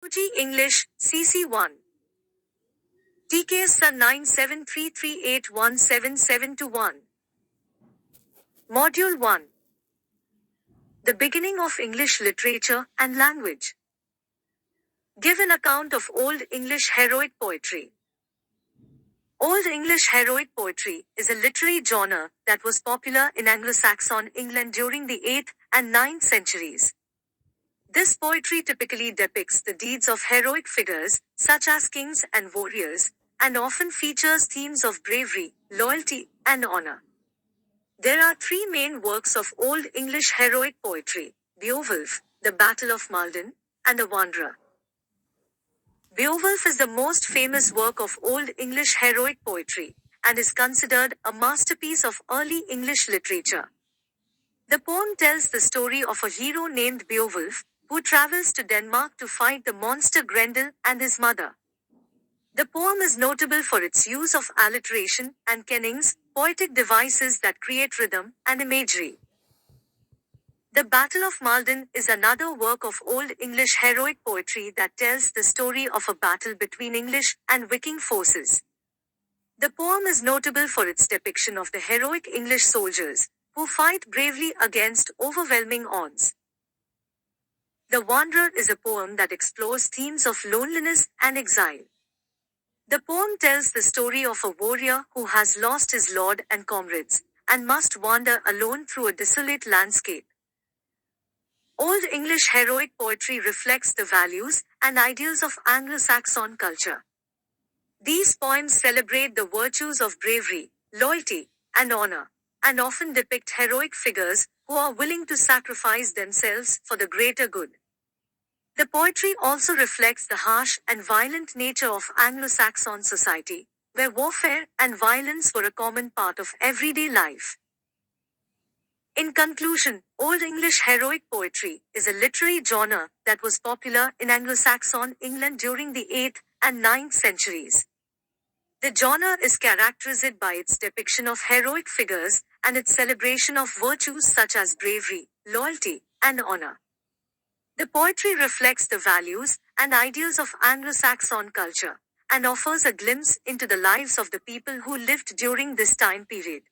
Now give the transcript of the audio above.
UT English, CC1. Tks Sir 9733817721. Module 1. The beginning of English literature and language. Give an account of Old English heroic poetry. Old English heroic poetry is a literary genre that was popular in Anglo Saxon England during the 8th and 9th centuries. This poetry typically depicts the deeds of heroic figures, such as kings and warriors, and often features themes of bravery, loyalty, and honor. There are three main works of Old English heroic poetry: Beowulf, the Battle of Maldon, and the Wanderer. Beowulf is the most famous work of Old English heroic poetry, and is considered a masterpiece of early English literature. The poem tells the story of a hero named Beowulf, who travels to Denmark to fight the monster Grendel and his mother. The poem is notable for its use of alliteration and kennings, poetic devices that create rhythm and imagery. The Battle of Maldon is another work of Old English heroic poetry that tells the story of a battle between English and Viking forces. The poem is notable for its depiction of the heroic English soldiers, who fight bravely against overwhelming odds. The Wanderer is a poem that explores themes of loneliness and exile. The poem tells the story of a warrior who has lost his lord and comrades, and must wander alone through a desolate landscape. Old English heroic poetry reflects the values and ideals of Anglo-Saxon culture. These poems celebrate the virtues of bravery, loyalty, and honor, and often depict heroic figures who are willing to sacrifice themselves for the greater good. The poetry also reflects the harsh and violent nature of Anglo-Saxon society, where warfare and violence were a common part of everyday life. In conclusion, Old English heroic poetry is a literary genre that was popular in Anglo-Saxon England during the 8th and 9th centuries. The genre is characterized by its depiction of heroic figures and its celebration of virtues such as bravery, loyalty, and honor. The poetry reflects the values and ideals of Anglo-Saxon culture and offers a glimpse into the lives of the people who lived during this time period.